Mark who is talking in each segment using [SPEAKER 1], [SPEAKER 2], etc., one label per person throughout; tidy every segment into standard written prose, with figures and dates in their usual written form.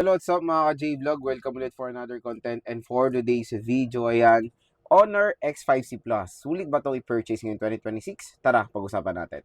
[SPEAKER 1] Hello, what's up mga ka-J-Vlog? Welcome ulit for another content. And for today's video, ayan, Honor X5C Plus. Sulit ba ito i-purchase ngayong 2026? Tara, pag-usapan natin.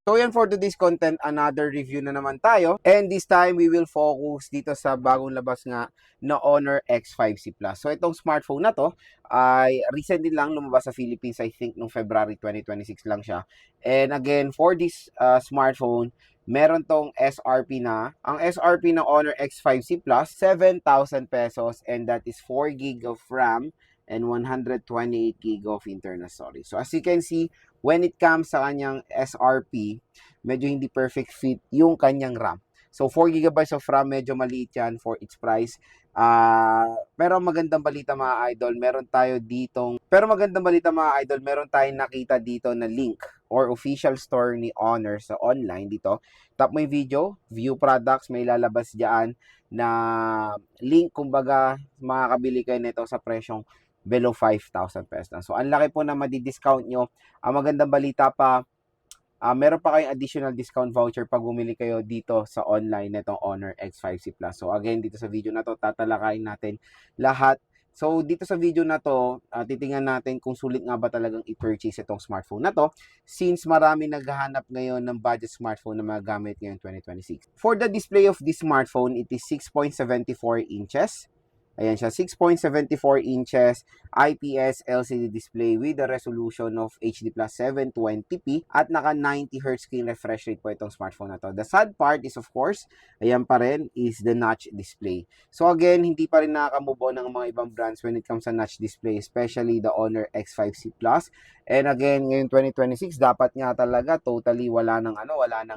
[SPEAKER 1] So yan, for today's content, another review na naman tayo. And this time, we will focus dito sa bagong labas nga na Honor X5C Plus. So itong smartphone na to ay recently lang lumabas sa Philippines, I think noong February 2026 lang siya. And again, for this smartphone, meron tong SRP na. Ang SRP ng Honor X5C Plus, 7,000 pesos, and that is 4 gig of RAM and 128 gig of internal storage. So as you can see, when it comes sa kanyang SRP, medyo hindi perfect fit yung kanyang RAM. So 4 gigabytes of RAM, medyo maliit yan for its price. Pero magandang balita mga idol, meron tayong nakita dito na link or official store ni Honor sa online dito. Tap mo yung video, view products, may lalabas diyan na link, kumbaga makakabili kayo nito sa presyong below 5,000 pesos na. So, ang laki po na madi-discount nyo. Ang magandang balita pa, meron pa kayong additional discount voucher pag bumili kayo dito sa online nitong Honor X5C Plus. So, again, dito sa video na to, tatalakayin natin lahat. So, dito sa video na to, titingnan natin kung sulit nga ba talagang i-purchase itong smartphone na to since marami naghahanap ngayon ng budget smartphone na magagamit ngayon 2026. For the display of this smartphone, it is 6.74 inches. Ayan siya, 6.74 inches IPS LCD display with a resolution of HD plus 720p at naka 90Hz screen refresh rate po itong smartphone na to. The sad part is of course, ayan pa rin, is the notch display. So again, hindi pa rin nakaka-move on ng mga ibang brands when it comes sa notch display, especially the Honor X5C Plus. And again, ngayon 2026, dapat nga talaga totally wala nang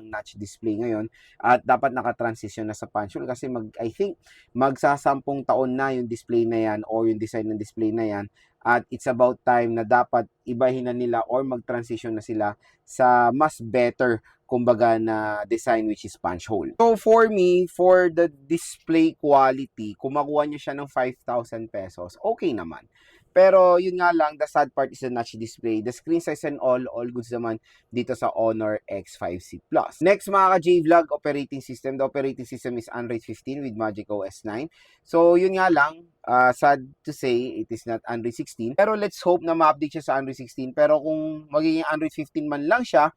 [SPEAKER 1] notch display ngayon at dapat naka-transition na sa punch hole kasi I think magsasampung taon na yung display na yan or yung design ng display na yan at it's about time na dapat ibahin na nila or mag-transition na sila sa mas better kumbaga na design which is punch hole. So for me, for the display quality, kung makuha nyo siya ng 5,000 pesos, okay naman. Pero yun nga lang, the sad part is the notch display. The screen size and all goods naman dito sa Honor X5C Plus. Next mga ka-J-Vlog, operating system. The operating system is Android 15 with Magic OS 9. So yun nga lang, sad to say, it is not Android 16. Pero let's hope na ma-update siya sa Android 16. Pero kung magiging Android 15 man lang siya,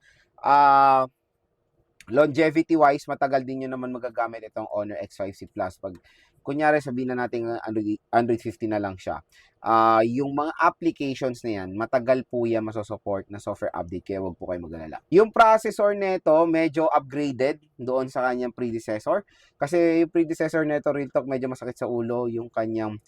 [SPEAKER 1] longevity wise, matagal din yun naman magagamit itong Honor X5C Plus. Pag kunyari sabihin na natin Android 15 na lang siya, yung mga applications na yan, matagal po yan masosupport na software update, kaya wag po kayo mag-alala. Yung processor nito medyo upgraded doon sa kanyang predecessor, kasi yung predecessor nito, real talk, medyo masakit sa ulo yung kanyang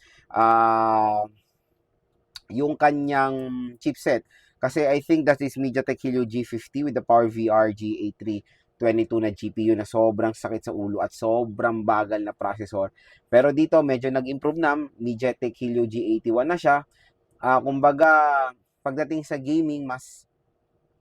[SPEAKER 1] chipset. Kasi I think that is MediaTek Helio G50 with the PowerVR G8322 na GPU na sobrang sakit sa ulo at sobrang bagal na processor. Pero dito medyo nag-improve na, MediaTek Helio G81 na siya. Kumbaga, pagdating sa gaming, mas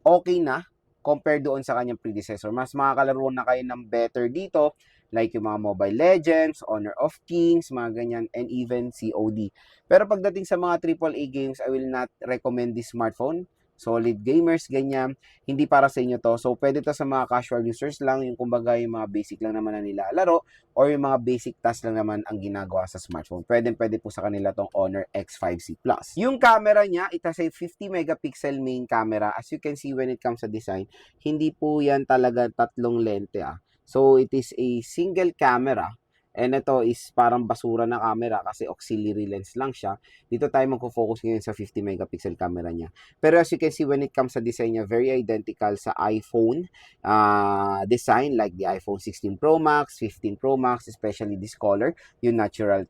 [SPEAKER 1] okay na compared doon sa kanyang predecessor. Mas makakalaro na kayo ng better dito, like yung mga Mobile Legends, Honor of Kings, mga ganyan, and even COD. Pero pagdating sa mga AAA games, I will not recommend this smartphone. Solid gamers, ganyan, hindi para sa inyo to. So, pwede to sa mga casual users lang, yung kumbaga yung mga basic lang naman na nilalaro, or yung mga basic task lang naman ang ginagawa sa smartphone. Pwede po sa kanila tong Honor X5C Plus. Yung camera niya, it has a 50 megapixel main camera. As you can see when it comes sa design, hindi po yan talaga tatlong lente So, it is a single camera. And ito is parang basura na camera kasi auxiliary lens lang siya. Dito tayo magfo-focus ngayon sa 50 megapixel camera niya. Pero as you can see when it comes sa design niya, very identical sa iPhone design like the iPhone 16 Pro Max, 15 Pro Max, especially this color, yung natural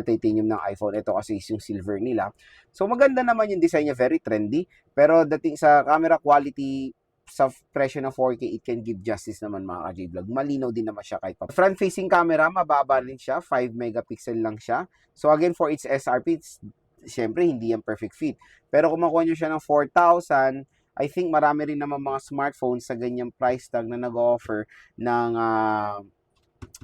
[SPEAKER 1] titanium ng iPhone. Ito kasi is yung silver nila. So maganda naman yung design niya, very trendy. Pero dating sa camera quality, sa presyo ng 4K, it can give justice naman mga ka-J-Vlog. Malinaw din naman siya kahit pa. Front-facing camera, mababa rin siya. 5 megapixel lang siya. So again, for its SRP, syempre hindi yan perfect fit. Pero kung makuha nyo siya ng 4,000, I think marami rin naman mga smartphones sa ganyang price tag na nag-offer ng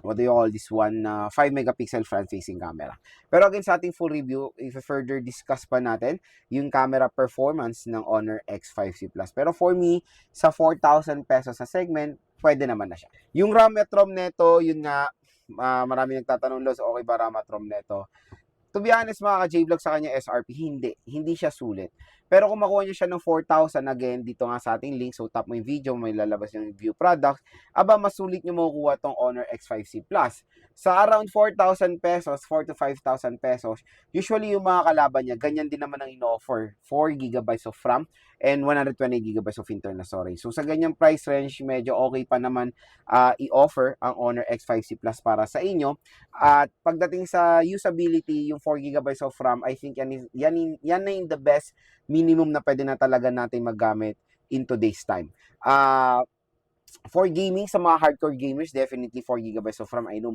[SPEAKER 1] what do you call this one, 5 megapixel front-facing camera. Pero again, sa ating full review, if further discuss pa natin yung camera performance ng Honor X5C Plus. Pero for me, sa 4,000 pesos sa segment, pwede naman na siya. Yung RAM at ROM neto, yun nga, marami nagtatanong, Los, okay ba RAM at ROM neto? To be honest, mga ka-J-Vlog, sa kanya SRP, hindi siya sulit. Pero kung makuha niyo siya ng 4,000, again, dito nga sa ating link, so tap mo yung video, may lalabas yung view products, aba, mas sulit niyo makukuha tong Honor X5C Plus. Sa around 4,000 pesos, 4 to 5,000 pesos, usually yung mga kalaban niya, ganyan din naman ang in-offer, 4 gigabytes of RAM and 120 gigabytes of internal storage. So sa ganyang price range, medyo okay pa naman i-offer ang Honor X5C Plus para sa inyo. At pagdating sa usability, yung 4 gigabytes of RAM, I think yan na yung the best minimum na pwede na talaga natin magamit in today's time. For gaming, sa mga hardcore gamers, definitely 4 gigabytes of RAM. I know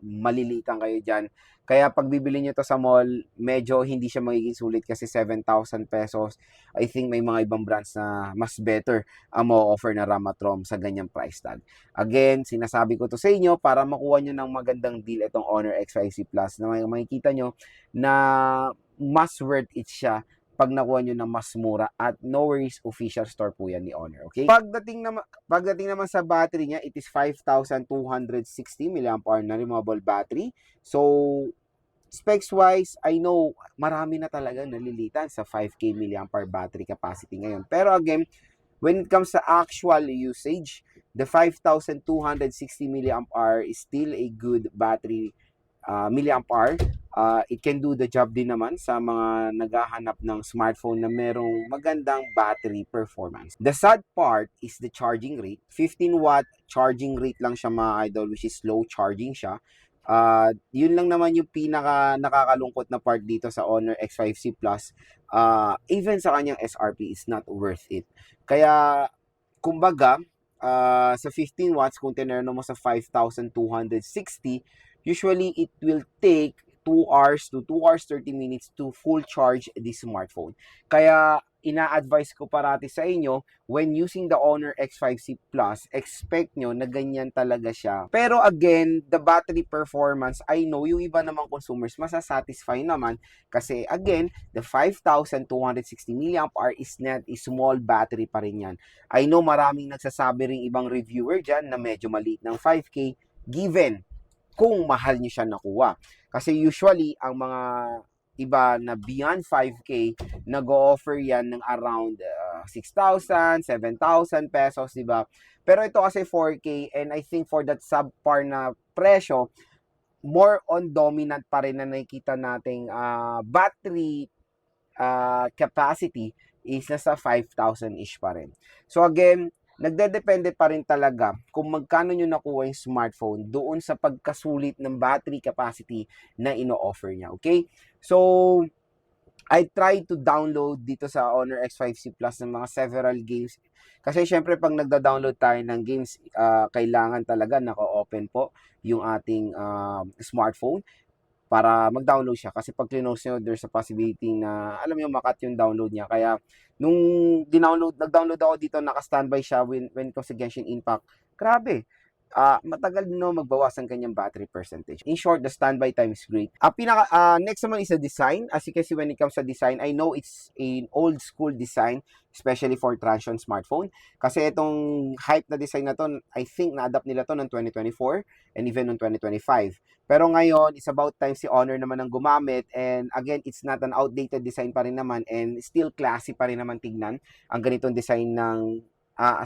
[SPEAKER 1] malilitan kayo dyan. Kaya pag bibili nyo to sa mall, medyo hindi siya magiging sulit kasi 7,000 pesos. I think may mga ibang brands na mas better ang ma-offer na RAM at ROM sa ganyang price tag. Again, sinasabi ko to sa inyo para makuha nyo ng magandang deal itong Honor X5C Plus na makikita nyo na mas worth it siya pag nakuha nyo ng mas mura, at no worries, official store po yan ni Honor, okay? Pagdating naman sa battery niya, it is 5,260 mAh na removable battery. So, specs wise, I know marami na talaga nalilitan sa 5K mAh battery capacity ngayon. Pero again, when it comes sa actual usage, the 5,260 mAh is still a good battery milliampere. It can do the job din naman sa mga naghahanap ng smartphone na merong magandang battery performance. The sad part is the charging rate. 15 watt charging rate lang siya, mga idol, which is slow charging siya. Yun lang naman yung pinaka nakakalungkot na part dito sa Honor X5C Plus. Even sa kanyang SRP is not worth it. Kaya, kumbaga, sa 15 watts, kung tinerno mo sa 5,260, usually it will take 2 hours to 2 hours 30 minutes to full charge this smartphone. Kaya ina-advise ko parati sa inyo, when using the Honor X5C Plus, expect nyo na ganyan talaga siya. Pero again, the battery performance, I know yung iba namang consumers masasatisfy naman kasi again, the 5,260 mAh is not a small battery pa rin yan. I know maraming nagsasabi ring ibang reviewer dyan na medyo maliit ng 5K, given kung mahal nyo siya nakuha. Kasi usually, ang mga iba na beyond 5K, nag-o-offer yan ng around 6,000, 7,000 pesos, diba? Pero ito kasi 4K, and I think for that subpar na presyo, more on dominant pa rin na nakikita nating battery capacity is nasa 5,000-ish pa rin. So again, nagdedepende pa rin talaga kung magkano nyo nakuha yung smartphone doon sa pagkasulit ng battery capacity na ino-offer niya. Okay? So, I try to download dito sa Honor X5C Plus ng mga several games. Kasi syempre pag nagda-download tayo ng games, kailangan talaga naka-open po yung ating smartphone para mag-download siya. Kasi pag close nyo, there's a possibility na, alam nyo, makat yung download niya. Kaya, nung nag-download ako dito, naka-standby siya when it comes to Genshin Impact. Grabe. Matagal no magbawasan kanyang battery percentage. In short, the standby time is great. Next naman is the design. As you can see, when it comes to design, I know it's an old school design, especially for Transsion smartphone. Kasi itong hype na design na to, I think na-adapt nila to ng 2024 and even ng 2025. Pero ngayon, it's about time si Honor naman ang gumamit, and again, it's not an outdated design pa rin naman, and still classy pa rin naman tignan ang ganitong design ng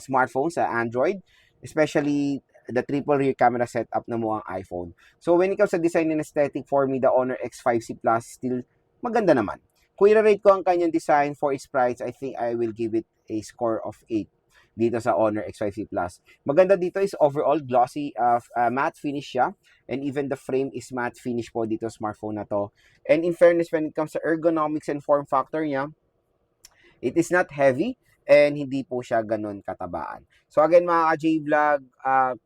[SPEAKER 1] smartphone sa Android, especially the triple rear camera setup na mo ang iPhone. So when it comes sa design and aesthetic, for me, the Honor X5C Plus still maganda naman. Kung i-rate ko ang kanyang design for its price, I think I will give it a score of 8 dito sa Honor X5C Plus. Maganda dito is overall glossy matte finish siya, and even the frame is matte finish po dito smartphone na to. And in fairness, when it comes to ergonomics and form factor niya, it is not heavy and hindi po siya ganun katabaan. So again, mga ka-J-Vlog,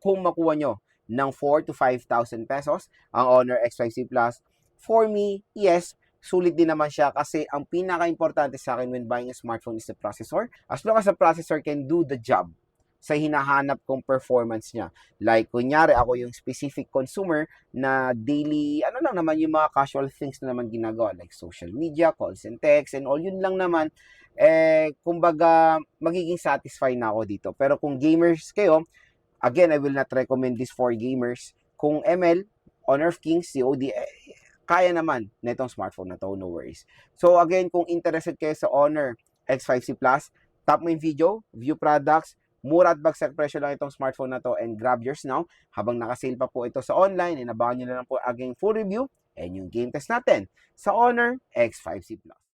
[SPEAKER 1] kung makuha nyo ng 4 to 5,000 pesos ang Honor X5C Plus, for me, yes, sulit din naman siya kasi ang pinaka-importante sa akin when buying a smartphone is the processor. As long as the processor can do the job sa hinahanap kong performance niya. Like, kunyari, ako yung specific consumer na daily, ano lang naman, yung mga casual things na naman ginagawa, like social media, calls and texts, and all, yun lang naman, kumbaga, magiging satisfied na ako dito. Pero kung gamers kayo, again, I will not recommend this for gamers. Kung ML, Honor of Kings, COD, kaya naman na itong smartphone na to, no worries. So again, kung interested kayo sa Honor X5C Plus, tap mo yung video, view products, mura at bagsak presyo lang itong smartphone na to, and grab yours now habang nakasale pa po ito sa online, and abangan nyo na lang po aging full review and yung game test natin sa Honor X5C Plus.